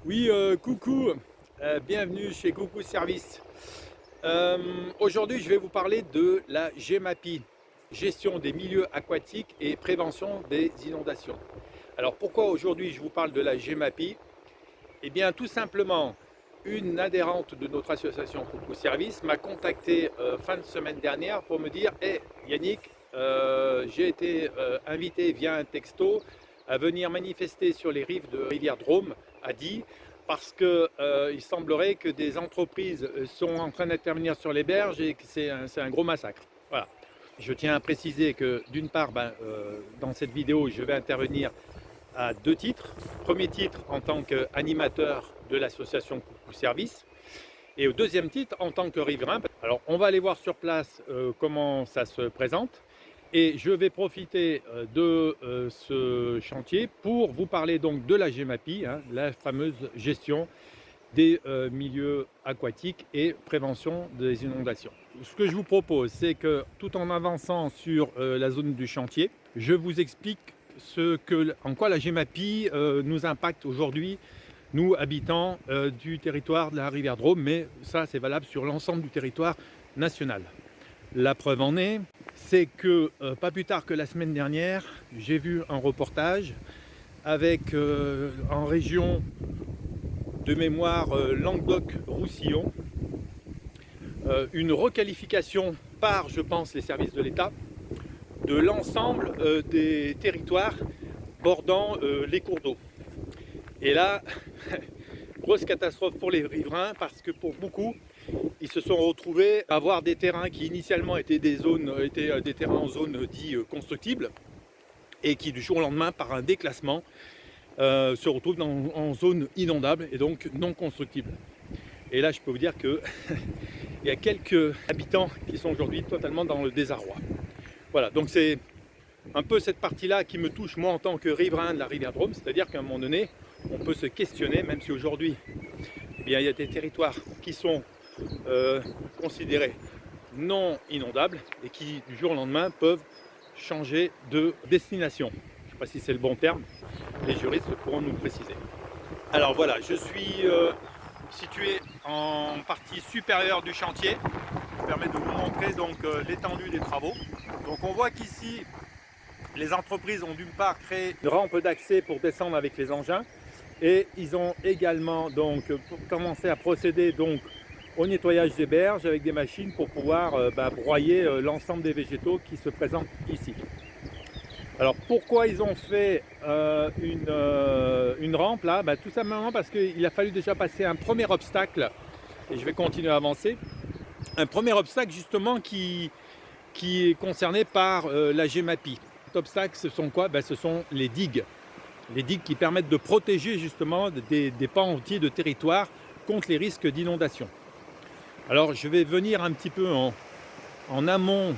Oui, coucou, bienvenue chez Coucou Service. Aujourd'hui, je vais vous parler de la GEMAPI, gestion des milieux aquatiques et prévention des inondations. Alors pourquoi aujourd'hui je vous parle de la GEMAPI? Eh bien tout simplement, une adhérente de notre association Coucou Service m'a contacté fin de semaine dernière pour me dire: Hey Yannick, j'ai été invité via un texto à venir manifester sur les rives de rivière Drôme à Die parce que il semblerait que des entreprises sont en train d'intervenir sur les berges et que c'est un gros massacre. Voilà. Je tiens à préciser que d'une part, dans cette vidéo, je vais intervenir à deux titres. Premier titre en tant qu'animateur de l'association Coucou Service et au deuxième titre en tant que riverain. Alors on va aller voir sur place comment ça se présente et je vais profiter de ce chantier pour vous parler donc de la GEMAPI, hein, la fameuse gestion des milieux aquatiques et prévention des inondations. Ce que je vous propose, c'est que tout en avançant sur la zone du chantier, je vous explique en quoi la GEMAPI nous impacte aujourd'hui, nous habitants du territoire de la rivière Drôme, mais ça c'est valable sur l'ensemble du territoire national. La preuve en est, c'est que pas plus tard que la semaine dernière, j'ai vu un reportage avec en région de mémoire Languedoc-Roussillon, une requalification par, je pense, les services de l'État de l'ensemble des territoires bordant les cours d'eau. Et là, grosse catastrophe pour les riverains parce que pour beaucoup, ils se sont retrouvés à avoir des terrains qui initialement étaient des terrains en zone dit constructible et qui du jour au lendemain, par un déclassement, se retrouvent en zone inondable et donc non constructible. Et là, je peux vous dire qu'il y a quelques habitants qui sont aujourd'hui totalement dans le désarroi. Voilà, donc c'est un peu cette partie-là qui me touche moi en tant que riverain de la rivière Drôme, c'est-à-dire qu'à un moment donné, on peut se questionner, même si aujourd'hui, eh bien, il y a des territoires qui sont considérés non inondables et qui, du jour au lendemain, peuvent changer de destination. Je ne sais pas si c'est le bon terme, les juristes pourront nous préciser. Alors voilà, je suis situé en partie supérieure du chantier, qui permet de vous montrer donc l'étendue des travaux. Donc on voit qu'ici, les entreprises ont d'une part créé une rampe d'accès pour descendre avec les engins et ils ont également donc commencé à procéder donc au nettoyage des berges avec des machines pour pouvoir broyer l'ensemble des végétaux qui se présentent ici. Alors pourquoi ils ont fait une rampe là? Tout simplement parce qu'il a fallu déjà passer un premier obstacle, et je vais continuer à avancer, un premier obstacle justement qui est concerné par la GEMAPI. Cet obstacle, ce sont quoi? Ce sont les digues. Les digues qui permettent de protéger justement des pans entiers de territoire contre les risques d'inondation. Alors je vais venir un petit peu en amont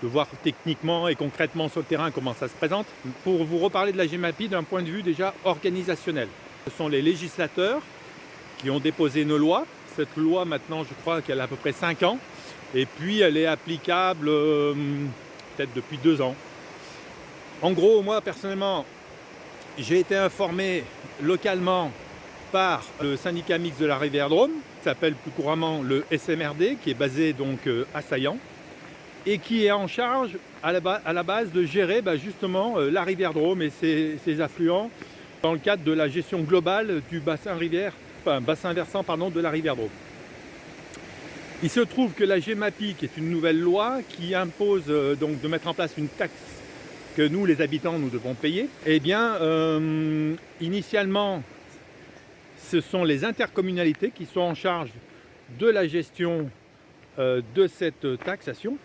de voir techniquement et concrètement sur le terrain comment ça se présente, pour vous reparler de la GEMAPI d'un point de vue déjà organisationnel. Ce sont les législateurs qui ont déposé une loi. Cette loi maintenant je crois qu'elle a à peu près 5 ans et puis elle est applicable peut-être depuis 2 ans. En gros, moi personnellement, j'ai été informé localement par le syndicat mixte de la rivière Drôme, qui s'appelle plus couramment le SMRD, qui est basé donc à Saillant, et qui est en charge à la base de gérer justement la rivière Drôme et ses affluents dans le cadre de la gestion globale du bassin versant de la rivière Drôme. Il se trouve que la GEMAPI, qui est une nouvelle loi qui impose donc de mettre en place une taxe que nous, les habitants, nous devons payer, eh bien, initialement, ce sont les intercommunalités qui sont en charge de la gestion de cette taxation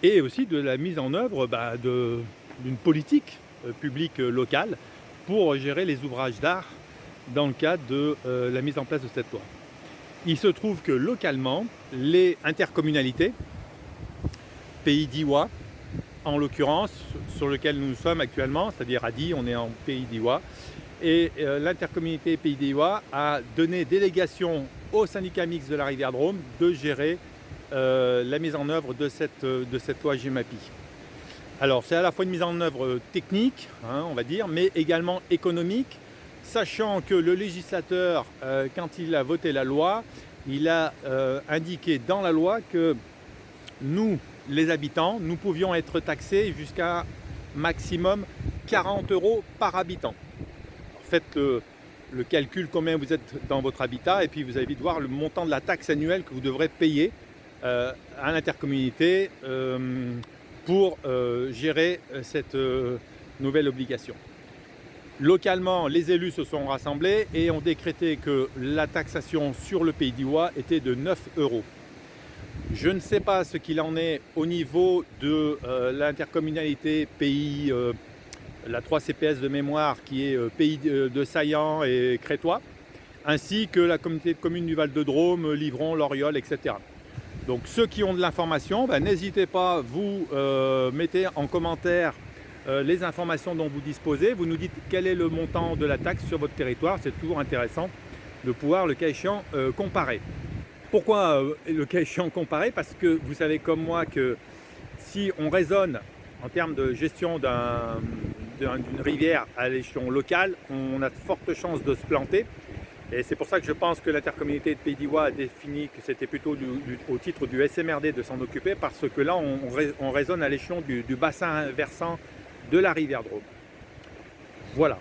et aussi de la mise en œuvre d'une politique publique locale pour gérer les ouvrages d'art dans le cadre de la mise en place de cette loi. Il se trouve que localement, les intercommunalités, Pays d'Iwa, en l'occurrence, sur lequel nous sommes actuellement, c'est-à-dire à Die, on est en Pays d'Iwa, et l'intercommunalité Pays d'Iwa a donné délégation au syndicat mixte de la rivière Drôme de gérer la mise en œuvre de cette loi GEMAPI. Alors c'est à la fois une mise en œuvre technique, on va dire, mais également économique, sachant que le législateur, quand il a voté la loi, il a indiqué dans la loi que nous, les habitants, nous pouvions être taxés jusqu'à maximum 40 € par habitant. Faites le calcul combien vous êtes dans votre habitat et puis vous allez vite voir le montant de la taxe annuelle que vous devrez payer à l'intercommunalité pour gérer cette nouvelle obligation. Localement, les élus se sont rassemblés et ont décrété que la taxation sur le Pays d'Iwa était de 9 €. Je ne sais pas ce qu'il en est au niveau de l'intercommunalité pays, la 3 CPS de mémoire qui est pays de Saillant et Crétois, ainsi que la communauté de communes du Val-de-Drôme, Livron, Loriol, etc. Donc ceux qui ont de l'information, n'hésitez pas, vous mettez en commentaire les informations dont vous disposez, vous nous dites quel est le montant de la taxe sur votre territoire, c'est toujours intéressant de pouvoir, le cas échéant, comparer. Pourquoi le cas échéant comparer? Parce que vous savez comme moi que si on raisonne en termes de gestion d'une rivière à l'échelon local, on a de fortes chances de se planter. Et c'est pour ça que je pense que l'intercommunauté de Pays d'Iwa a défini que c'était plutôt au titre du SMRD de s'en occuper, parce que là on raisonne à l'échelon du bassin versant de la rivière Drôme. Voilà.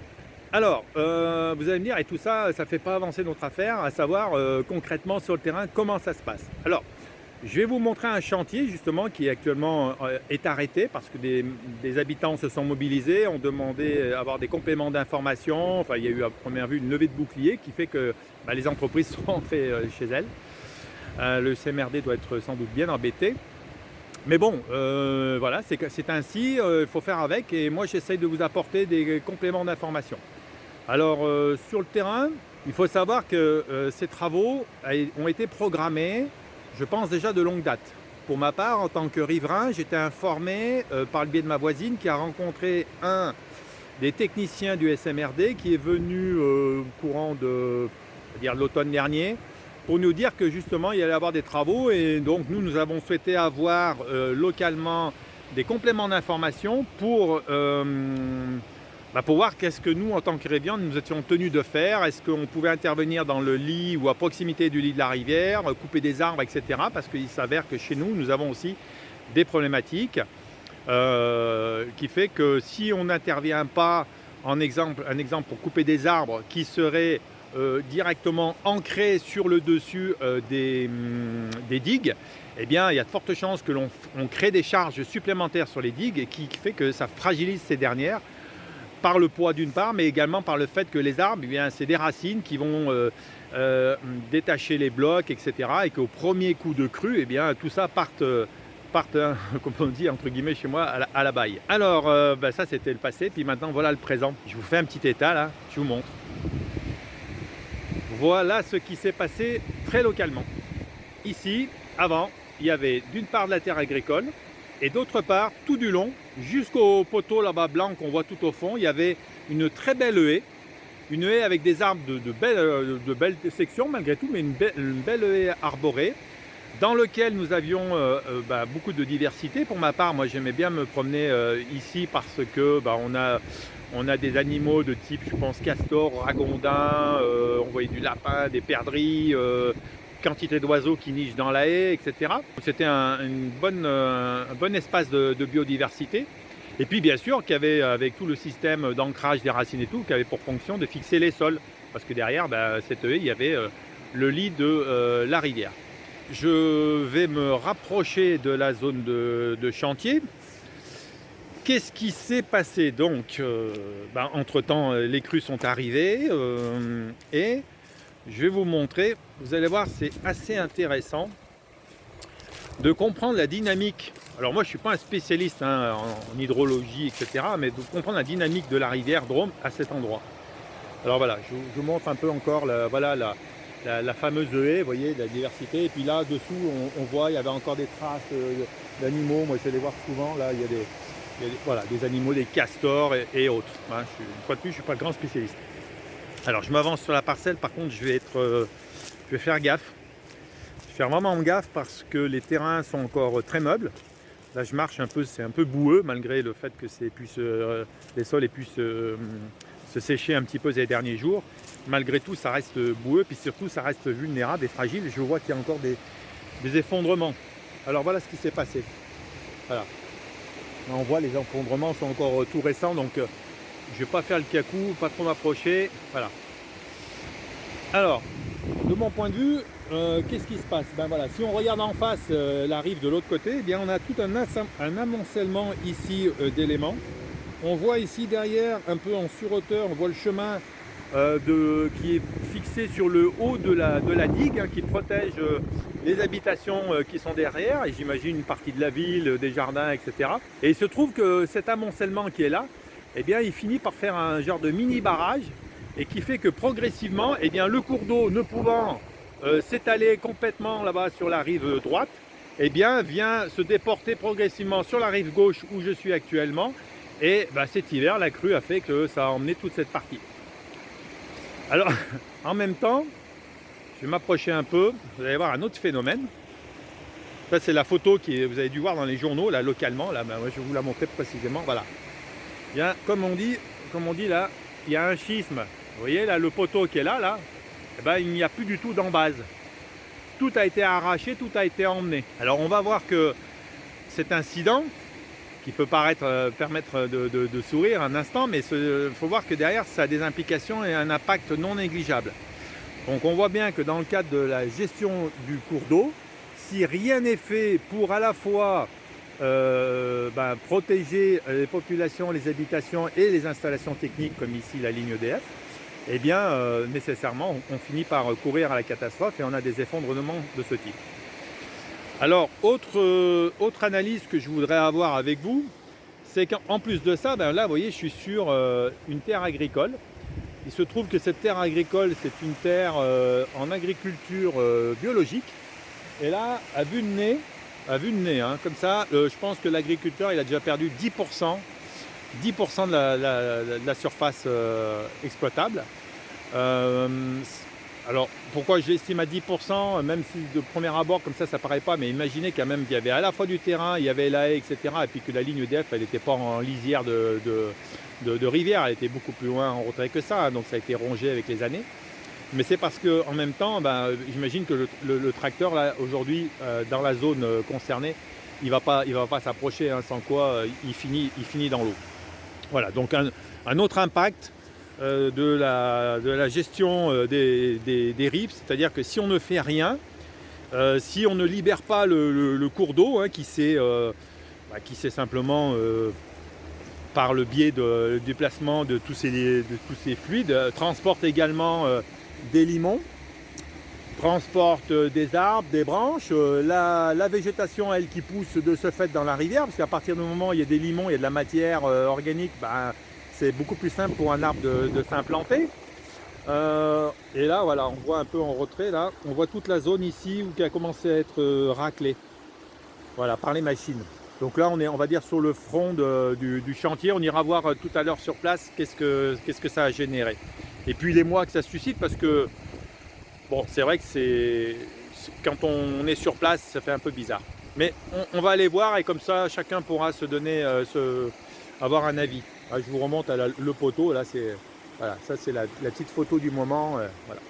Alors, vous allez me dire, et tout ça, ça ne fait pas avancer notre affaire, à savoir concrètement sur le terrain, comment ça se passe. Alors, je vais vous montrer un chantier justement qui actuellement est arrêté parce que des habitants se sont mobilisés, ont demandé à avoir des compléments d'information. Enfin, il y a eu à première vue une levée de bouclier qui fait que les entreprises sont rentrées chez elles. Le CMRD doit être sans doute bien embêté. Mais bon, voilà, c'est ainsi, il faut faire avec et moi j'essaye de vous apporter des compléments d'information. Alors sur le terrain, il faut savoir que ces travaux ont été programmés, je pense déjà de longue date. Pour ma part, en tant que riverain, j'étais informé par le biais de ma voisine qui a rencontré un des techniciens du SMRD qui est venu courant de l'automne dernier pour nous dire que justement il y allait y avoir des travaux et donc nous avons souhaité avoir localement des compléments d'information pour voir qu'est-ce que nous, en tant que Révian, nous étions tenus de faire. Est-ce qu'on pouvait intervenir dans le lit ou à proximité du lit de la rivière, couper des arbres, etc. Parce qu'il s'avère que chez nous, nous avons aussi des problématiques qui fait que si on n'intervient pas, un exemple pour couper des arbres qui seraient directement ancrés sur le dessus des digues, eh bien, il y a de fortes chances que l'on crée des charges supplémentaires sur les digues et qui fait que ça fragilise ces dernières. Par le poids d'une part, mais également par le fait que les arbres, c'est des racines qui vont détacher les blocs, etc. Et qu'au premier coup de crue, tout ça parte comme on dit entre guillemets chez moi, à la baille. Alors, ça c'était le passé, puis maintenant voilà le présent. Je vous fais un petit état là, je vous montre. Voilà ce qui s'est passé très localement. Ici, avant, il y avait d'une part de la terre agricole, et d'autre part, tout du long, jusqu'au poteau là-bas blanc qu'on voit tout au fond, il y avait une très belle haie. Une haie avec des arbres de belles sections malgré tout, mais une belle haie arborée, dans lequel nous avions beaucoup de diversité. Pour ma part, moi j'aimais bien me promener ici parce que on a des animaux de type, je pense, castor, ragondin, on voyait du lapin, des perdrix, quantité d'oiseaux qui nichent dans la haie, etc. C'était un bon espace de biodiversité. Et puis bien sûr qu'il y avait, avec tout le système d'ancrage des racines et tout, qui avait pour fonction de fixer les sols. Parce que derrière cette haie, il y avait le lit de la rivière. Je vais me rapprocher de la zone de chantier. Qu'est-ce qui s'est passé? Donc, entre-temps, les crues sont arrivées et je vais vous montrer, vous allez voir, c'est assez intéressant de comprendre la dynamique. Alors moi je ne suis pas un spécialiste en hydrologie, etc. Mais de comprendre la dynamique de la rivière Drôme à cet endroit. Alors voilà, je vous montre un peu encore la fameuse haie, vous voyez, la diversité. Et puis là dessous on voit, il y avait encore des traces d'animaux. Moi je vais les voir souvent, là il y a des animaux, des castors et autres. Une fois de plus, je ne suis pas le grand spécialiste. Alors je m'avance sur la parcelle, par contre je vais faire gaffe. Je vais faire vraiment gaffe parce que les terrains sont encore très meubles. Là je marche un peu, c'est un peu boueux malgré le fait que les sols aient pu se sécher un petit peu ces derniers jours. Malgré tout, ça reste boueux, puis surtout, ça reste vulnérable et fragile. Je vois qu'il y a encore des effondrements. Alors voilà ce qui s'est passé. Voilà. Là, on voit les effondrements sont encore tout récents, donc je ne vais pas faire le cacou, pas trop m'approcher. Voilà. Alors, de mon point de vue, qu'est-ce qui se passe? Ben voilà, si on regarde en face la rive de l'autre côté, eh bien on a tout un amoncellement ici d'éléments. On voit ici derrière, un peu en surhauteur, on voit le chemin qui est fixé sur le haut de la digue, hein, qui protège les habitations qui sont derrière, et j'imagine une partie de la ville, des jardins, etc. Et il se trouve que cet amoncellement qui est là, eh bien, il finit par faire un genre de mini barrage, et qui fait que progressivement, eh bien, le cours d'eau ne pouvant s'étaler complètement là-bas sur la rive droite, eh bien, vient se déporter progressivement sur la rive gauche où je suis actuellement. Et bah, cet hiver, la crue a fait que ça a emmené toute cette partie. Alors, en même temps, je vais m'approcher un peu, vous allez voir un autre phénomène. Ça, c'est la photo que vous avez dû voir dans les journaux, là, localement. Là, ben, je vais vous la montrer précisément. Voilà. Il y a, comme on dit là, il y a un schisme. Vous voyez, là, le poteau qui est là, eh ben, il n'y a plus du tout d'embase. Tout a été arraché, tout a été emmené. Alors, on va voir que cet incident, qui peut permettre de sourire un instant, mais il faut voir que derrière, ça a des implications et un impact non négligeable. Donc on voit bien que dans le cadre de la gestion du cours d'eau, si rien n'est fait pour à la fois protéger les populations, les habitations et les installations techniques, comme ici la ligne EDF, eh bien nécessairement on finit par courir à la catastrophe et on a des effondrements de ce type. Alors, autre analyse que je voudrais avoir avec vous, c'est qu'en plus de ça, ben là, vous voyez, je suis sur une terre agricole. Il se trouve que cette terre agricole, c'est une terre en agriculture biologique. Et là, à vue de nez, hein, comme ça, je pense que l'agriculteur, il a déjà perdu 10% de la surface exploitable. Alors, pourquoi je l'estime à 10%, même si de premier abord, comme ça ne paraît pas, mais imaginez quand même qu'il y avait à la fois du terrain, il y avait la haie, etc. Et puis que la ligne EDF, elle n'était pas en lisière de rivière, elle était beaucoup plus loin en retrait que ça, hein, donc ça a été rongé avec les années. Mais c'est parce qu'en même temps, j'imagine que le tracteur, là, aujourd'hui, dans la zone concernée, il ne va pas s'approcher, hein, sans quoi il finit dans l'eau. Voilà, donc un autre impact de la gestion des rives, c'est-à-dire que si on ne fait rien, si on ne libère pas le cours d'eau, hein, qui s'est simplement par le biais du déplacement de tous ces fluides, transporte également des limons, transporte des arbres, des branches, la végétation, elle, qui pousse de ce fait dans la rivière, parce qu'à partir du moment où il y a des limons, il y a de la matière organique, c'est beaucoup plus simple pour un arbre de s'implanter. Et là, voilà, on voit un peu en retrait, là, on voit toute la zone ici qui a commencé à être raclée, voilà, par les machines. Donc là, on est, on va dire, sur le front du chantier. On ira voir tout à l'heure sur place qu'est-ce que ça a généré. Et puis les mois que ça suscite, parce que, bon, c'est vrai que quand on est sur place, ça fait un peu bizarre. Mais on va aller voir, et comme ça, chacun pourra se donner, avoir un avis. Là, je vous remonte à le poteau, là, voilà, ça c'est la petite photo du moment. Voilà.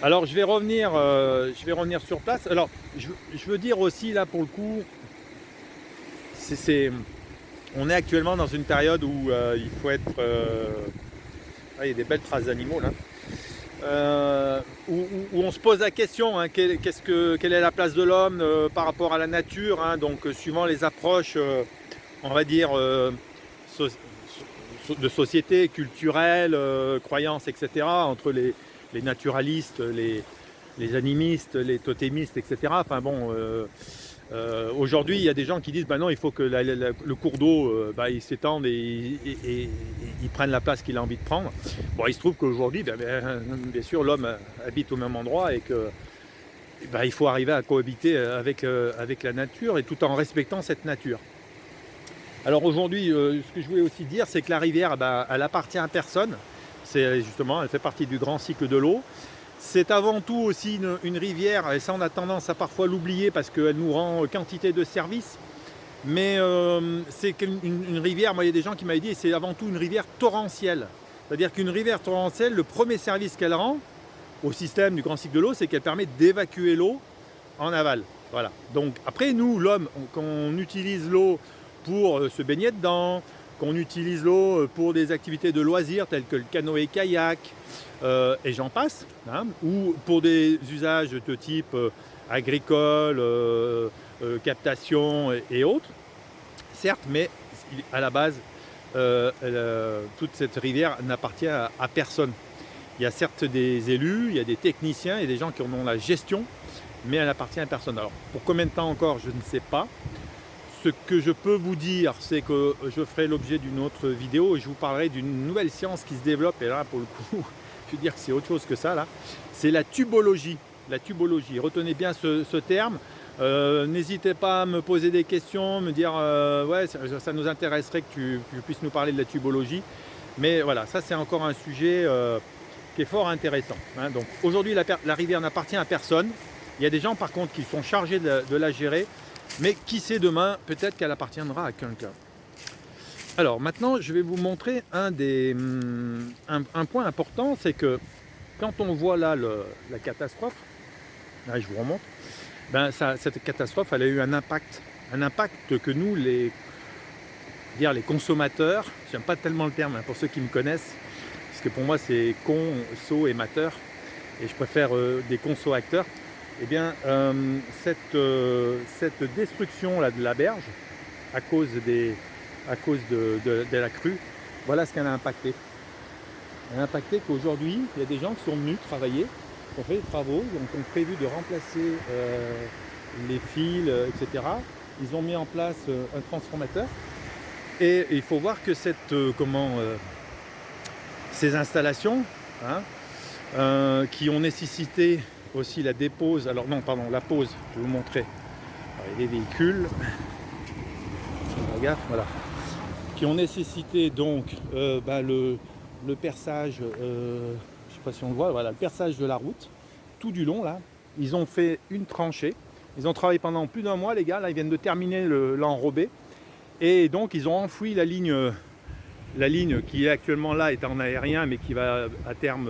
Alors je vais revenir sur place. Alors je veux dire aussi, là, pour le coup, on est actuellement dans une période où il faut être... il y a des belles traces d'animaux là. Où on se pose la question, hein, quelle est la place de l'homme par rapport à la nature, hein, donc suivant les approches, on va dire, de société, culturelle, croyances, etc., entre les naturalistes, les animistes, les totémistes, etc. Enfin bon, aujourd'hui, il y a des gens qui disent non, il faut que le cours d'eau il s'étende et il prenne la place qu'il a envie de prendre. Bon, il se trouve qu'aujourd'hui, bien sûr, l'homme habite au même endroit et que il faut arriver à cohabiter avec la nature, et tout en respectant cette nature. Alors aujourd'hui, ce que je voulais aussi dire, c'est que la rivière, elle appartient à personne. C'est justement, elle fait partie du grand cycle de l'eau. C'est avant tout aussi une rivière, et ça on a tendance à parfois l'oublier parce qu'elle nous rend quantité de services. Mais c'est une rivière, moi il y a des gens qui m'avaient dit, c'est avant tout une rivière torrentielle. C'est-à-dire qu'une rivière torrentielle, le premier service qu'elle rend au système du grand cycle de l'eau, c'est qu'elle permet d'évacuer l'eau en aval. Voilà. Donc après, nous, l'homme, quand on utilise l'eau pour se baigner dedans, qu'on utilise l'eau pour des activités de loisirs telles que le canoë-kayak, et j'en passe, hein, ou pour des usages de type agricole, captation et autres, certes, mais à la base, toute cette rivière n'appartient à personne. Il y a certes des élus, il y a des techniciens et des gens qui en ont la gestion, mais elle n'appartient à personne. Alors, pour combien de temps encore, je ne sais pas. Ce que je peux vous dire, c'est que je ferai l'objet d'une autre vidéo et je vous parlerai d'une nouvelle science qui se développe. Et là, pour le coup, je veux dire que c'est autre chose que ça, là. C'est la tubologie. La tubologie. Retenez bien ce terme. N'hésitez pas à me poser des questions, me dire ouais, ça nous intéresserait que tu puisses nous parler de la tubologie. Mais voilà, ça c'est encore un sujet qui est fort intéressant, hein. Donc aujourd'hui, la rivière n'appartient à personne. Il y a des gens par contre qui sont chargés de la gérer. Mais qui sait demain, peut-être qu'elle appartiendra à quelqu'un. Alors maintenant, je vais vous montrer un point important, c'est que quand on voit là la catastrophe, là je vous remonte, ben cette catastrophe, elle a eu un impact que nous, les consommateurs, j'aime pas tellement le terme, hein, pour ceux qui me connaissent, parce que pour moi c'est conso et mateur, et je préfère des conso-acteurs. Eh bien, cette destruction là, de la berge, à cause de la crue, voilà ce qu'elle a impacté. Elle a impacté qu'aujourd'hui, il y a des gens qui sont venus travailler, qui ont fait des travaux, donc ont prévu de remplacer les fils, etc. Ils ont mis en place un transformateur. Et il faut voir que ces installations, hein, qui ont nécessité aussi la dépose, alors non, pardon, la pose, je vais vous montrer. Alors, il y a des véhicules, regarde, voilà, qui ont nécessité donc le perçage, je ne sais pas si on le voit, voilà, le perçage de la route, tout du long là. Ils ont fait une tranchée, ils ont travaillé pendant plus d'un mois, les gars, là ils viennent de terminer l'enrobé, et donc ils ont enfoui la ligne qui est actuellement là, est en aérien, mais qui va à terme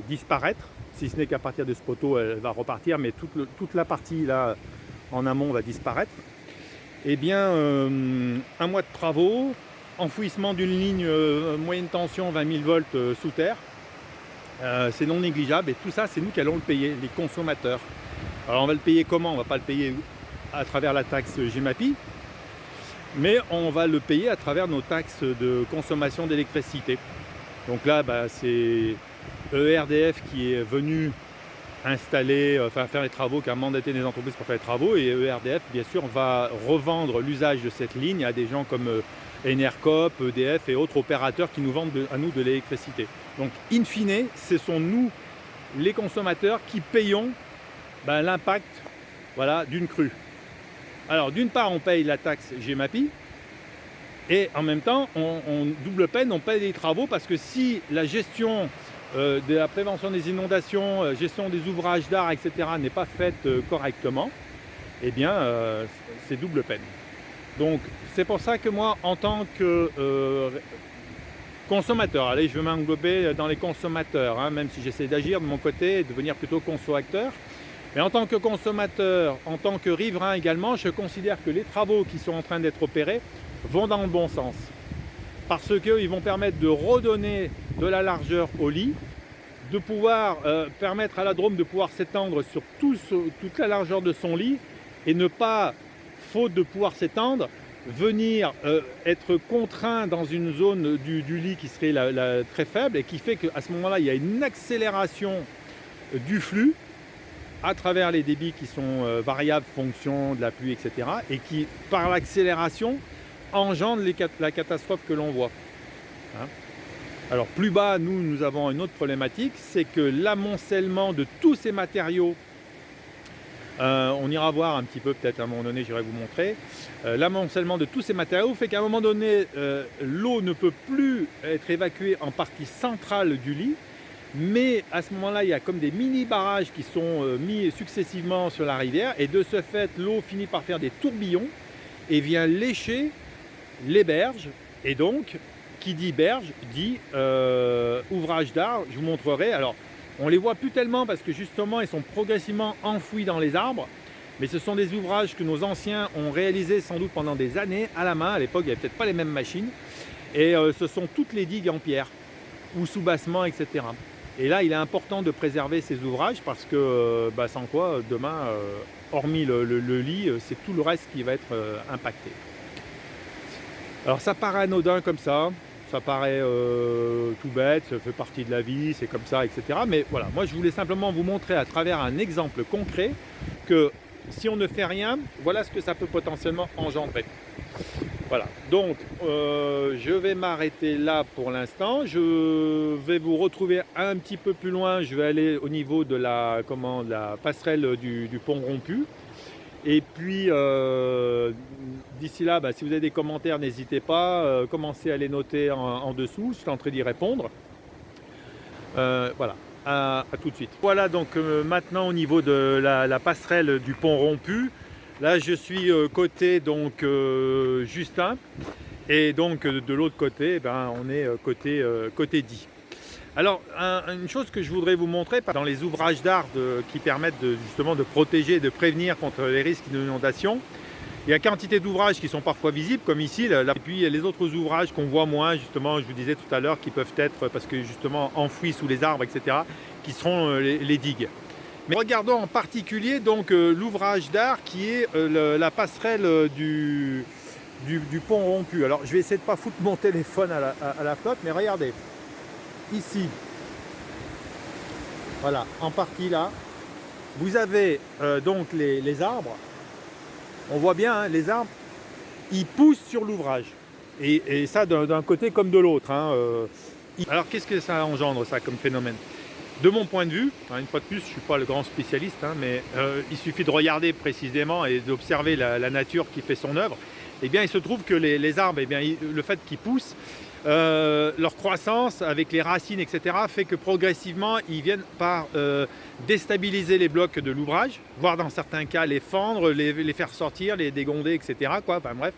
disparaître. Si ce n'est qu'à partir de ce poteau, elle va repartir, mais toute la partie là en amont va disparaître. Eh bien, un mois de travaux, enfouissement d'une ligne moyenne tension 20 000 volts sous terre, c'est non négligeable, et tout ça, c'est nous qui allons le payer, les consommateurs. Alors on va le payer comment? On ne va pas le payer à travers la taxe GEMAPI, mais on va le payer à travers nos taxes de consommation d'électricité. Donc là, c'est ERDF qui est venu installer, faire les travaux, qui a mandaté des entreprises pour faire les travaux, et ERDF bien sûr va revendre l'usage de cette ligne à des gens comme Enercop, EDF et autres opérateurs qui nous vendent à nous de l'électricité. Donc in fine, ce sont nous les consommateurs qui payons l'impact, voilà, d'une crue. Alors d'une part on paye la taxe GEMAPI, et en même temps on double peine, on paye les travaux, parce que si la gestion de la prévention des inondations, gestion des ouvrages d'art, etc. n'est pas faite correctement, eh bien c'est double peine. Donc c'est pour ça que moi, en tant que consommateur, allez, je vais m'englober dans les consommateurs, hein, même si j'essaie d'agir de mon côté et de devenir plutôt conso-acteur, mais en tant que consommateur, en tant que riverain également, je considère que les travaux qui sont en train d'être opérés vont dans le bon sens, parce qu'ils vont permettre de redonner de la largeur au lit, de pouvoir permettre à la Drôme de pouvoir s'étendre sur toute la largeur de son lit, et ne pas, faute de pouvoir s'étendre, venir être contraint dans une zone du lit qui serait très faible, et qui fait qu'à ce moment-là, il y a une accélération du flux à travers les débits qui sont variables fonction de la pluie, etc. et qui, par l'accélération, engendre la catastrophe que l'on voit. Hein. Alors plus bas, nous avons une autre problématique, c'est que l'amoncellement de tous ces matériaux, on ira voir un petit peu, peut-être à un moment donné, j'irai vous montrer, l'amoncellement de tous ces matériaux fait qu'à un moment donné, l'eau ne peut plus être évacuée en partie centrale du lit, mais à ce moment-là, il y a comme des mini-barrages qui sont mis successivement sur la rivière, et de ce fait, l'eau finit par faire des tourbillons et vient lécher les berges, et donc, qui dit berge, dit ouvrages d'art, je vous montrerai. Alors, on les voit plus tellement parce que justement, ils sont progressivement enfouis dans les arbres. Mais ce sont des ouvrages que nos anciens ont réalisés sans doute pendant des années à la main. À l'époque, il n'y avait peut-être pas les mêmes machines. Et ce sont toutes les digues en pierre ou sous-bassement, etc. Et là, il est important de préserver ces ouvrages parce que sans quoi, demain, hormis le lit, c'est tout le reste qui va être impacté. Alors ça paraît anodin comme ça paraît tout bête, ça fait partie de la vie, c'est comme ça, etc. Mais voilà, moi je voulais simplement vous montrer à travers un exemple concret que si on ne fait rien, voilà ce que ça peut potentiellement engendrer. Voilà, donc je vais m'arrêter là pour l'instant. Je vais vous retrouver un petit peu plus loin. Je vais aller au niveau de la passerelle du pont rompu. Et puis d'ici là, si vous avez des commentaires, n'hésitez pas. Commencez à les noter en dessous. Je tenterai d'y répondre. Voilà, à tout de suite. Voilà donc maintenant au niveau de la passerelle du pont rompu. Là, je suis côté donc Justin, et donc de l'autre côté, on est côté Die. Alors, une chose que je voudrais vous montrer dans les ouvrages d'art qui permettent justement de protéger et de prévenir contre les risques d'inondation. Il y a quantité d'ouvrages qui sont parfois visibles, comme ici, et puis il y a les autres ouvrages qu'on voit moins, justement, je vous disais tout à l'heure, qui peuvent être, parce que justement enfouis sous les arbres, etc., qui seront les digues. Mais regardons en particulier donc l'ouvrage d'art qui est la passerelle du pont rompu. Alors je vais essayer de ne pas foutre mon téléphone à la flotte, mais regardez, ici, voilà, en partie là, vous avez donc les arbres. On voit bien, hein, les arbres, ils poussent sur l'ouvrage. Et ça d'un côté comme de l'autre. Hein, Alors qu'est-ce que ça engendre ça comme phénomène ? De mon point de vue, une fois de plus, je ne suis pas le grand spécialiste, mais il suffit de regarder précisément et d'observer la nature qui fait son œuvre. Eh bien, il se trouve que les arbres, le fait qu'ils poussent, leur croissance avec les racines, etc., fait que progressivement, ils viennent par déstabiliser les blocs de l'ouvrage, voire dans certains cas les fendre, les faire sortir, les dégonder, etc. Bref.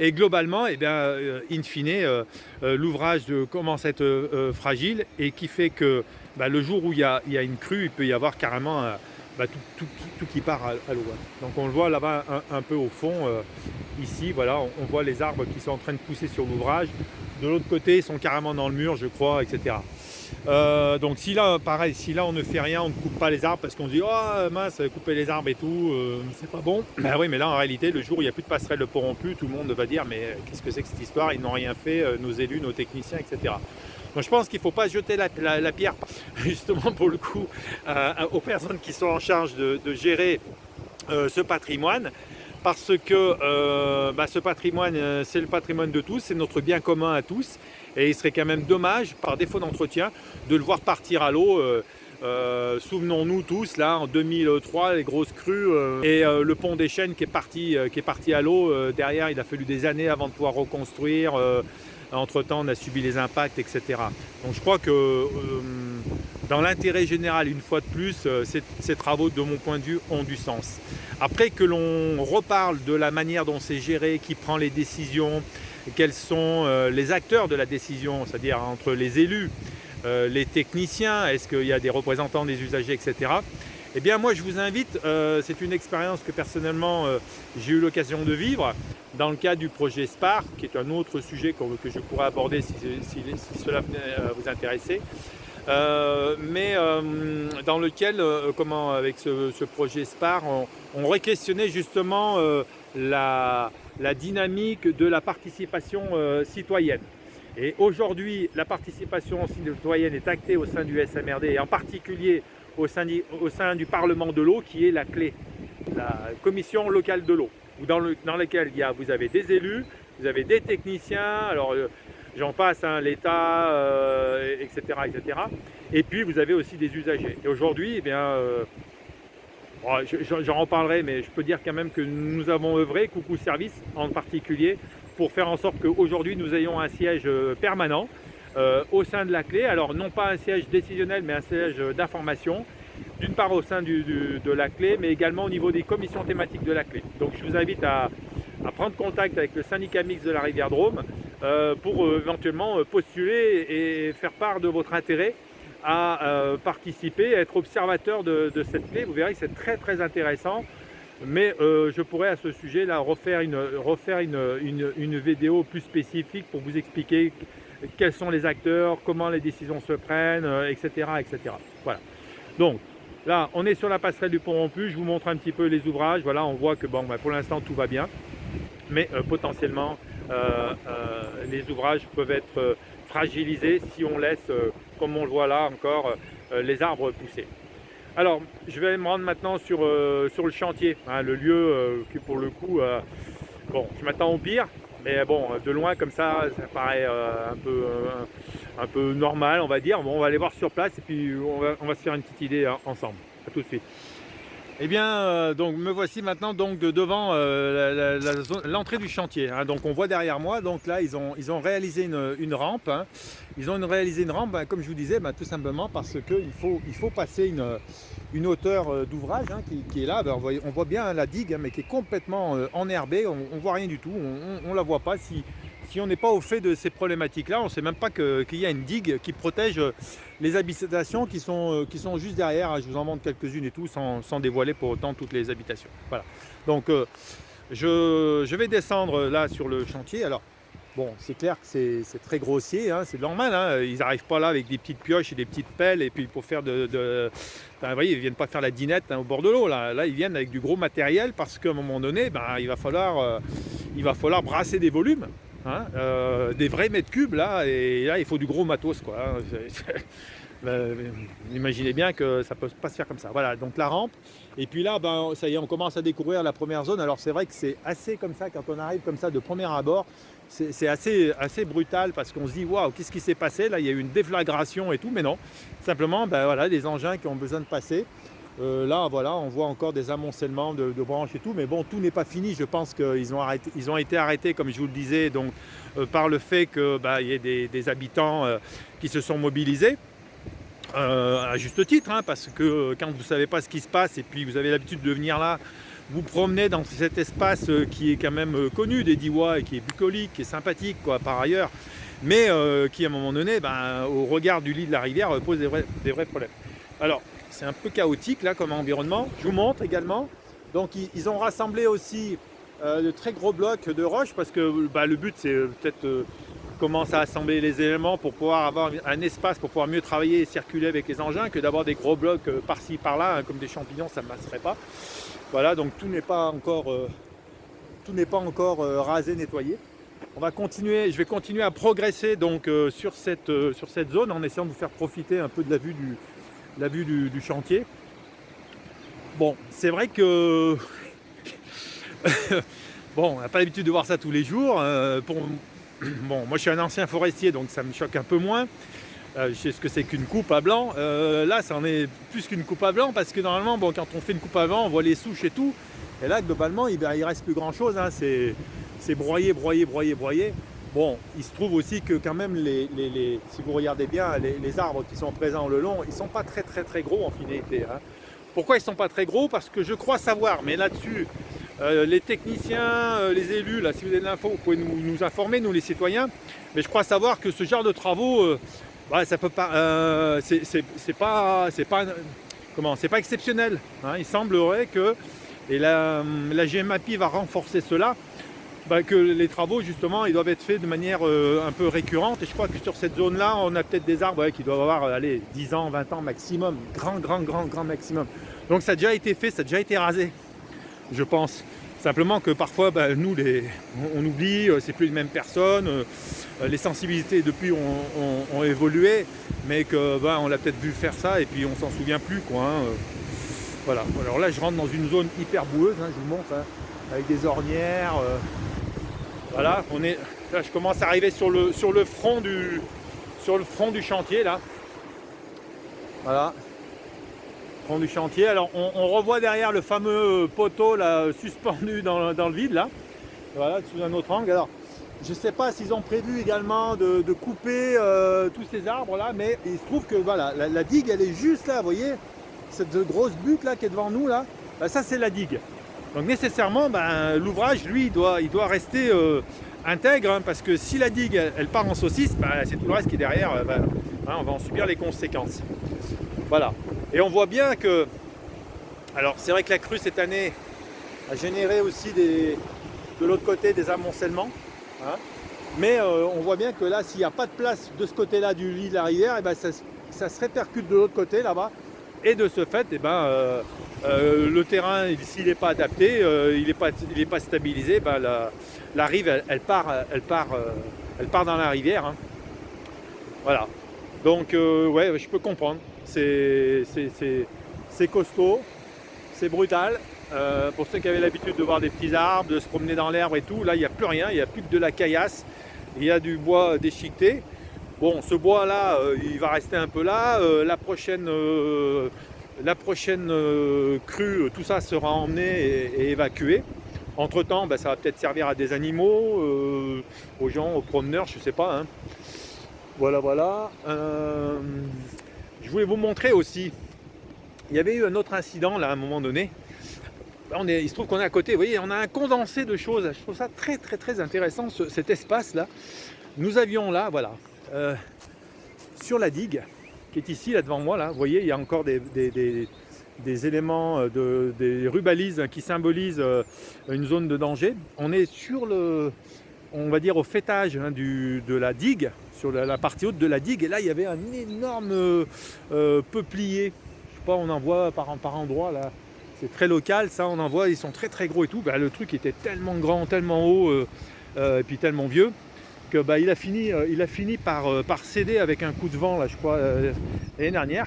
Et globalement, in fine, l'ouvrage commence à être fragile et qui fait que le jour où il y a une crue, il peut y avoir carrément tout qui part à l'eau. Donc on le voit là-bas un peu au fond, ici, voilà, on voit les arbres qui sont en train de pousser sur l'ouvrage. De l'autre côté, ils sont carrément dans le mur, je crois, etc. Donc si là, pareil, si là on ne fait rien, on ne coupe pas les arbres parce qu'on se dit « Oh mince, couper les arbres et tout, c'est pas bon ». Oui, mais là en réalité, le jour où il n'y a plus de passerelle de pont rompu, tout le monde va dire « Mais qu'est-ce que c'est que cette histoire ? Ils n'ont rien fait, nos élus, nos techniciens, etc. » Donc je pense qu'il ne faut pas jeter la pierre, justement pour le coup, aux personnes qui sont en charge de gérer ce patrimoine. Parce que ce patrimoine, c'est le patrimoine de tous, c'est notre bien commun à tous. Et il serait quand même dommage, par défaut d'entretien, de le voir partir à l'eau. Souvenons-nous tous, là, en 2003, les grosses crues et le pont des Chênes qui est parti à l'eau. Derrière, il a fallu des années avant de pouvoir reconstruire. Entre-temps, on a subi les impacts, etc. Donc je crois que dans l'intérêt général, une fois de plus, ces travaux, de mon point de vue, ont du sens. Après que l'on reparle de la manière dont c'est géré, qui prend les décisions, quels sont les acteurs de la décision, c'est-à-dire entre les élus, les techniciens, est-ce qu'il y a des représentants des usagers, etc. Eh bien moi je vous invite, c'est une expérience que personnellement j'ai eu l'occasion de vivre dans le cadre du projet SPAR, qui est un autre sujet que je pourrais aborder si cela venait vous intéresser. Mais dans lequel, avec ce projet SPAR, on re-questionnait justement la dynamique de la participation citoyenne. Et aujourd'hui, la participation citoyenne est actée au sein du SMRD et en particulier au sein du Parlement de l'eau, qui est la CLE, la Commission locale de l'eau, dans laquelle vous avez des élus, vous avez des techniciens, alors j'en passe, l'État, etc., etc. Et puis vous avez aussi des usagers. Et aujourd'hui, j'en reparlerai, mais je peux dire quand même que nous avons œuvré, Coucou Service en particulier, pour faire en sorte qu'aujourd'hui nous ayons un siège permanent au sein de la CLE. Alors non pas un siège décisionnel, mais un siège d'information, d'une part au sein de la CLE, mais également au niveau des commissions thématiques de la CLE. Donc je vous invite à prendre contact avec le syndicat mixte de la Rivière Drôme, pour éventuellement postuler et faire part de votre intérêt à participer, à être observateur de cette clé. Vous verrez que c'est très très intéressant. Mais je pourrais à ce sujet là refaire une vidéo plus spécifique pour vous expliquer quels sont les acteurs, comment les décisions se prennent, etc., etc. Voilà. Donc là, on est sur la passerelle du pont rompu. Je vous montre un petit peu les ouvrages. Voilà, on voit que bon, pour l'instant tout va bien, mais potentiellement les ouvrages peuvent être fragilisés si on laisse, comme on le voit là encore, les arbres pousser. Alors, je vais me rendre maintenant sur le chantier, hein, le lieu qui pour le coup, bon, je m'attends au pire, mais bon, de loin comme ça paraît un peu normal, on va dire. Bon, on va aller voir sur place et puis on va se faire une petite idée ensemble. À tout de suite. Eh bien, donc me voici maintenant donc devant l'entrée du chantier, hein. Donc on voit derrière moi, donc là ils ont réalisé une rampe, hein. Ils ont réalisé une rampe, ben, comme je vous disais, ben, tout simplement parce qu'il faut passer une hauteur d'ouvrage, hein, qui est là. Ben, on voit bien la digue, hein, mais qui est complètement enherbée, on ne voit rien du tout, on ne la voit pas. Si on n'est pas au fait de ces problématiques-là, on ne sait même pas qu'il y a une digue qui protège les habitations qui sont juste derrière. Je vous en montre quelques-unes et tout, sans dévoiler pour autant toutes les habitations. Voilà. Donc je vais descendre là sur le chantier. Alors bon, c'est clair que c'est très grossier, hein, c'est normal, hein. Ils n'arrivent pas là avec des petites pioches et des petites pelles et puis pour faire enfin, vous voyez, ils ne viennent pas faire la dinette, hein, au bord de l'eau. Là, ils viennent avec du gros matériel parce qu'à un moment donné, ben, il va falloir brasser des volumes. Hein, des vrais mètres cubes là, et là il faut du gros matos quoi, hein. Imaginez bien que ça peut pas se faire comme ça. Voilà, donc la rampe, et puis là ben, ça y est, on commence à découvrir la première zone. Alors c'est vrai que c'est assez comme ça, quand on arrive comme ça de premier abord, c'est assez brutal parce qu'on se dit waouh, qu'est-ce qui s'est passé là, il y a eu une déflagration et tout, mais non, simplement ben, voilà, des engins qui ont besoin de passer. Là, voilà, on voit encore des amoncellements de branches et tout, mais bon, tout n'est pas fini. Je pense qu'ils ont été arrêtés, comme je vous le disais, donc, par le fait qu'il y ait des habitants qui se sont mobilisés, à juste titre, hein, parce que quand vous ne savez pas ce qui se passe et puis vous avez l'habitude de venir là, vous promenez dans cet espace qui est quand même connu des Diois et qui est bucolique, qui est sympathique quoi, par ailleurs, mais qui à un moment donné, au regard du lit de la rivière, pose des vrais problèmes. Alors, c'est un peu chaotique là comme environnement. Je vous montre également. Donc ils ont rassemblé aussi de très gros blocs de roches parce que le but c'est peut-être commencer à assembler les éléments pour pouvoir avoir un espace pour pouvoir mieux travailler et circuler avec les engins que d'avoir des gros blocs par-ci par-là, hein, comme des champignons, ça ne passerait pas. Voilà, donc tout n'est pas encore rasé, nettoyé. On va continuer, je vais continuer à progresser donc sur cette zone en essayant de vous faire profiter un peu de la vue du chantier. Bon, c'est vrai que bon, on n'a pas l'habitude de voir ça tous les jours. Bon, moi je suis un ancien forestier, donc ça me choque un peu moins. Je sais ce que c'est qu'une coupe à blanc. Là, ça en est plus qu'une coupe à blanc parce que normalement, bon, quand on fait une coupe à blanc, on voit les souches et tout. Et là, globalement, il reste plus grand chose, hein. C'est broyé. Bon, il se trouve aussi que quand même, si vous regardez bien, les arbres qui sont présents le long, ils ne sont pas très gros en finalité, hein. Pourquoi ils ne sont pas très gros? Parce que je crois savoir, mais là-dessus, les techniciens, les élus, là, si vous avez de l'info, vous pouvez nous informer, nous les citoyens. Mais je crois savoir que ce genre de travaux, ça peut pas, c'est pas exceptionnel, hein. Il semblerait que, et la GEMAPI va renforcer cela, que les travaux justement ils doivent être faits de manière un peu récurrente, et je crois que sur cette zone là on a peut-être des arbres qui doivent avoir 10 ans, 20 ans maximum, grand maximum. Donc ça a déjà été fait, ça a déjà été rasé, je pense. Simplement que parfois nous on oublie, c'est plus les mêmes personnes, les sensibilités depuis ont évolué, mais que on l'a peut-être vu faire ça et puis on s'en souvient plus quoi, hein. Voilà, alors là je rentre dans une zone hyper boueuse, hein, je vous montre, hein, avec des ornières. Voilà, là je commence à arriver sur le front du chantier là. Voilà. Front du chantier. Alors on revoit derrière le fameux poteau là suspendu dans le vide là. Voilà, sous un autre angle. Alors je ne sais pas s'ils ont prévu également de couper tous ces arbres là, mais il se trouve que voilà, la digue elle est juste là, vous voyez, cette grosse butte là qui est devant nous là, ça c'est la digue. Donc nécessairement, l'ouvrage, lui, il doit rester intègre, hein, parce que si la digue elle part en saucisse, bah, c'est tout le reste qui est derrière, hein, on va en subir les conséquences. Voilà. Et on voit bien que, alors c'est vrai que la crue cette année a généré aussi de l'autre côté des amoncellements, hein, mais on voit bien que là, s'il n'y a pas de place de ce côté-là du lit de la rivière, et ben ça se répercute de l'autre côté là-bas, et de ce fait, et ben, le terrain, s'il n'est pas adapté, il n'est pas stabilisé, ben, la rive, elle part dans la rivière, hein. Voilà. Donc, ouais, je peux comprendre. C'est costaud, c'est brutal. Pour ceux qui avaient l'habitude de voir des petits arbres, de se promener dans l'herbe et tout, là, il n'y a plus rien, il n'y a plus que de la caillasse, il y a du bois déchiqueté. Bon, ce bois-là, il va rester un peu là. La prochaine crue, tout ça sera emmené et évacué. Entre-temps, ben, ça va peut-être servir à des animaux, aux gens, aux promeneurs, je ne sais pas, hein. Voilà, voilà. Je voulais vous montrer aussi, il y avait eu un autre incident là à un moment donné. Il se trouve qu'on est à côté, vous voyez, on a un condensé de choses. Je trouve ça très très très intéressant, cet espace-là. Nous avions là, voilà, sur la digue, qui est ici, là devant moi, là, vous voyez, il y a encore des éléments, des rubalises qui symbolisent une zone de danger. On est sur on va dire au faîtage, hein, de la digue, sur la partie haute de la digue, et là il y avait un énorme peuplier. Je sais pas, on en voit par endroit là. C'est très local, ça, on en voit, ils sont très très gros et tout. Bah, le truc était tellement grand, tellement haut, et puis tellement vieux, que bah, il a fini par céder avec un coup de vent, là, je crois, l'année dernière.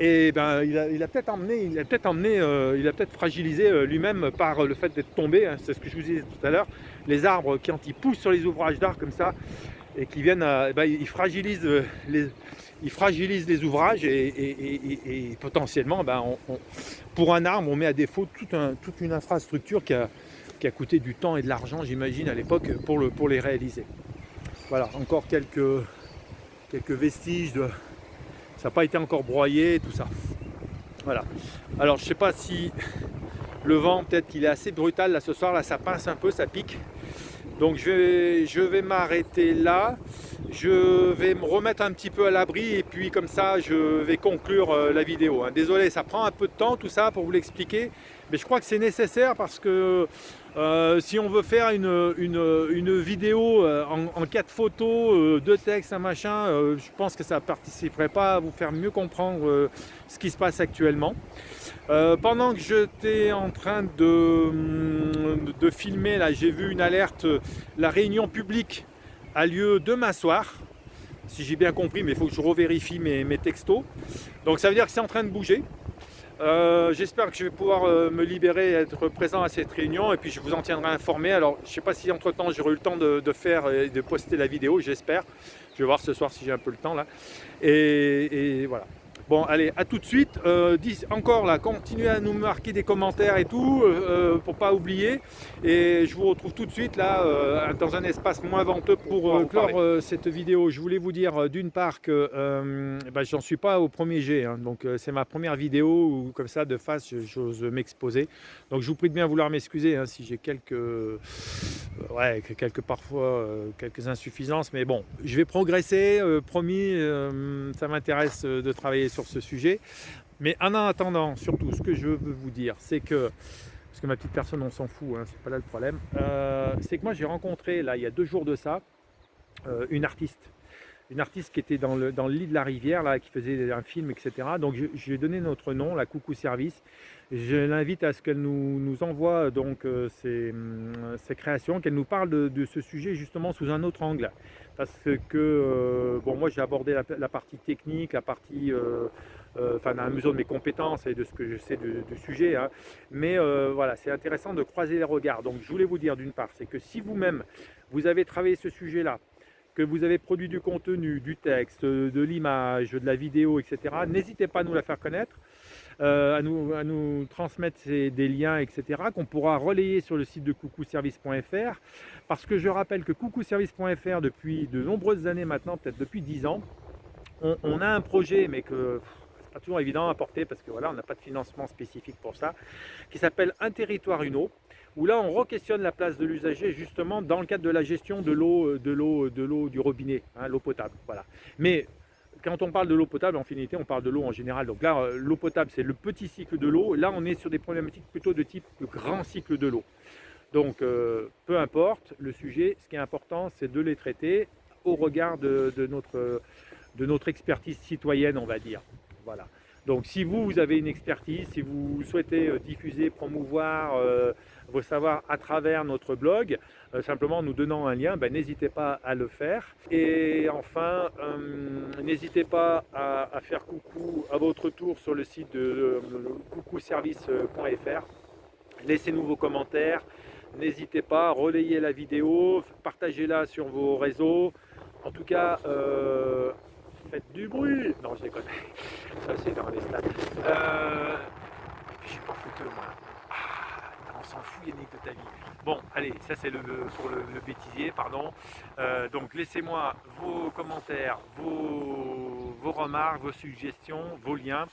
Et ben, il a peut-être fragilisé lui-même par le fait d'être tombé, hein. C'est ce que je vous disais tout à l'heure. Les arbres, quand ils poussent sur les ouvrages d'art comme ça, et qui viennent, ils fragilisent les ouvrages, et potentiellement, pour un arbre, on met à défaut toute une infrastructure qui a coûté du temps et de l'argent, j'imagine, à l'époque, pour les réaliser. Voilà, encore quelques vestiges ça n'a pas été encore broyé, tout ça. Voilà. Alors, je ne sais pas si le vent, peut-être qu'il est assez brutal là ce soir, là ça pince un peu, ça pique. Donc je vais m'arrêter là. Je vais me remettre un petit peu à l'abri, et puis comme ça je vais conclure la vidéo, hein. Désolé, ça prend un peu de temps tout ça pour vous l'expliquer, mais je crois que c'est nécessaire parce que si on veut faire une vidéo en 4 photos, 2 textes, un machin, je pense que ça ne participerait pas à vous faire mieux comprendre ce qui se passe actuellement. Pendant que j'étais en train de filmer, là, j'ai vu une alerte. La réunion publique a lieu demain soir, si j'ai bien compris, mais il faut que je revérifie mes textos. Donc ça veut dire que c'est en train de bouger. J'espère que je vais pouvoir me libérer et être présent à cette réunion, et puis je vous en tiendrai informé. Alors je ne sais pas si entre temps j'aurai eu le temps de faire et de poster la vidéo, j'espère. Je vais voir ce soir si j'ai un peu le temps là. Et voilà. Bon, allez, à tout de suite. Encore là, continuez à nous marquer des commentaires et tout, pour pas oublier. Et je vous retrouve tout de suite là, dans un espace moins venteux pour clore cette vidéo. Je voulais vous dire d'une part que j'en suis pas au premier jet, hein, donc c'est ma première vidéo où comme ça de face j'ose m'exposer. Donc je vous prie de bien vouloir m'excuser, hein, si j'ai parfois quelques insuffisances, mais bon, je vais progresser, promis. Ça m'intéresse de travailler sur ce sujet, mais en attendant, surtout ce que je veux vous dire, c'est que, parce que ma petite personne on s'en fout, hein, c'est pas là le problème, c'est que moi j'ai rencontré là il y a 2 jours de ça une artiste qui était dans le lit de la rivière là, qui faisait un film, etc. Donc je lui ai donné notre nom, la Coucou Service. Je l'invite à ce qu'elle nous envoie donc ses créations, qu'elle nous parle de ce sujet justement sous un autre angle. Parce que bon, moi j'ai abordé la partie technique, la partie dans la mesure de mes compétences et de ce que je sais du sujet, hein. Mais voilà, c'est intéressant de croiser les regards. Donc je voulais vous dire d'une part, c'est que si vous-même vous avez travaillé ce sujet-là, que vous avez produit du contenu, du texte, de l'image, de la vidéo, etc., n'hésitez pas à nous la faire connaître, à nous transmettre des liens, etc., qu'on pourra relayer sur le site de coucouservice.fr, parce que je rappelle que coucouservice.fr, depuis de nombreuses années maintenant, peut-être depuis 10 ans, on a un projet, mais que c'est pas toujours évident à porter, parce que voilà, on n'a pas de financement spécifique pour ça, qui s'appelle Un territoire, une eau. où là on re-questionne la place de l'usager justement dans le cadre de la gestion de l'eau du robinet, hein, l'eau potable. Voilà. Mais quand on parle de l'eau potable, en finalité, on parle de l'eau en général. Donc là, l'eau potable, c'est le petit cycle de l'eau. Là, on est sur des problématiques plutôt de type grand cycle de l'eau. Donc, peu importe le sujet, ce qui est important, c'est de les traiter au regard de notre expertise citoyenne, on va dire. Voilà. Donc, si vous avez une expertise, si vous souhaitez diffuser, promouvoir vos savoirs à travers notre blog, simplement en nous donnant un lien, ben, n'hésitez pas à le faire. Et enfin, n'hésitez pas à faire coucou à votre tour sur le site de coucouservice.fr. Laissez-nous vos commentaires. N'hésitez pas, relayez la vidéo, partagez-la sur vos réseaux. En tout cas, faites du bruit. Non, je déconne. Ça, c'est dans les stades. Je suis pas fouteux, moi. On s'en fout, Yannick, de ta vie. Bon, allez, ça c'est pour le bêtisier, pardon. Donc, laissez-moi vos commentaires, vos remarques, vos suggestions, vos liens.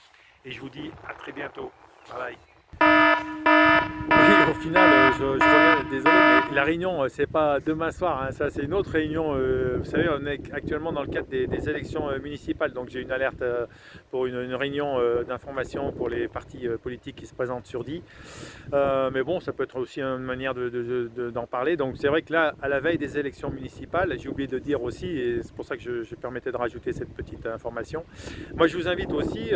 Et je vous dis à très bientôt. Bye bye. Oui, au final, je reviens, désolé, mais la réunion, c'est pas demain soir, hein, ça c'est une autre réunion. Vous savez, on est actuellement dans le cadre des élections municipales, donc j'ai une alerte pour une réunion d'information pour les partis politiques qui se présentent sur 10. Mais bon, ça peut être aussi une manière d'en parler. Donc c'est vrai que là, à la veille des élections municipales, j'ai oublié de dire aussi, et c'est pour ça que je permettais de rajouter cette petite information. Moi, je vous invite aussi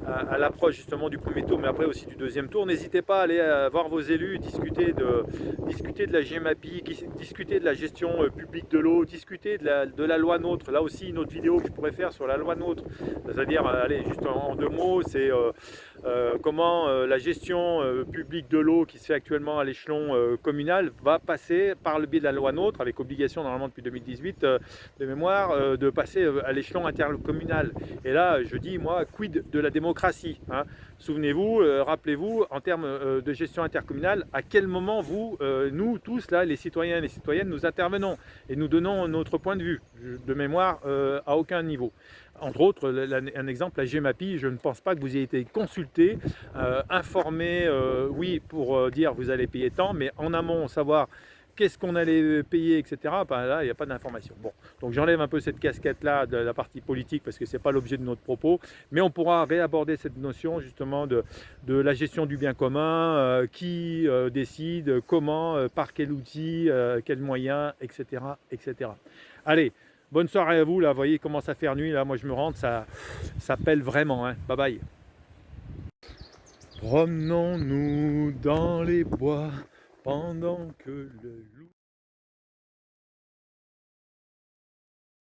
à l'approche justement du premier tour, mais après aussi du deuxième tour. N'hésitez pas à aller voir vos élus, discuter de la GEMAPI, discuter de la gestion publique de l'eau, discuter de la loi NOTRe. Là aussi, une autre vidéo que je pourrais faire sur la loi NOTRe, c'est-à-dire, allez, juste en deux mots, c'est comment la gestion publique de l'eau qui se fait actuellement à l'échelon communal va passer par le biais de la loi NOTRe, avec obligation normalement depuis 2018 de mémoire, de passer à l'échelon intercommunal. Et là, je dis, moi, quid de la démocratie, hein. Souvenez-vous, rappelez-vous, en termes de gestion intercommunale, à quel moment nous tous, là, les citoyens et les citoyennes, nous intervenons et nous donnons notre point de vue, de mémoire, à aucun niveau. Entre autres, un exemple, la GEMAPI, je ne pense pas que vous ayez été consulté, informé, oui, pour dire vous allez payer tant, mais en amont, savoir qu'est-ce qu'on allait payer, etc. Ben là, il n'y a pas d'information. Bon, donc j'enlève un peu cette casquette-là de la partie politique parce que ce n'est pas l'objet de notre propos, mais on pourra réaborder cette notion justement de la gestion du bien commun, qui décide, comment, par quel outil, quels moyens, etc., etc. Allez, bonne soirée à vous, là, vous voyez, il commence à faire nuit, là, moi je me rentre, ça pèle vraiment, hein. Bye bye. Promenons-nous dans les bois pendant que le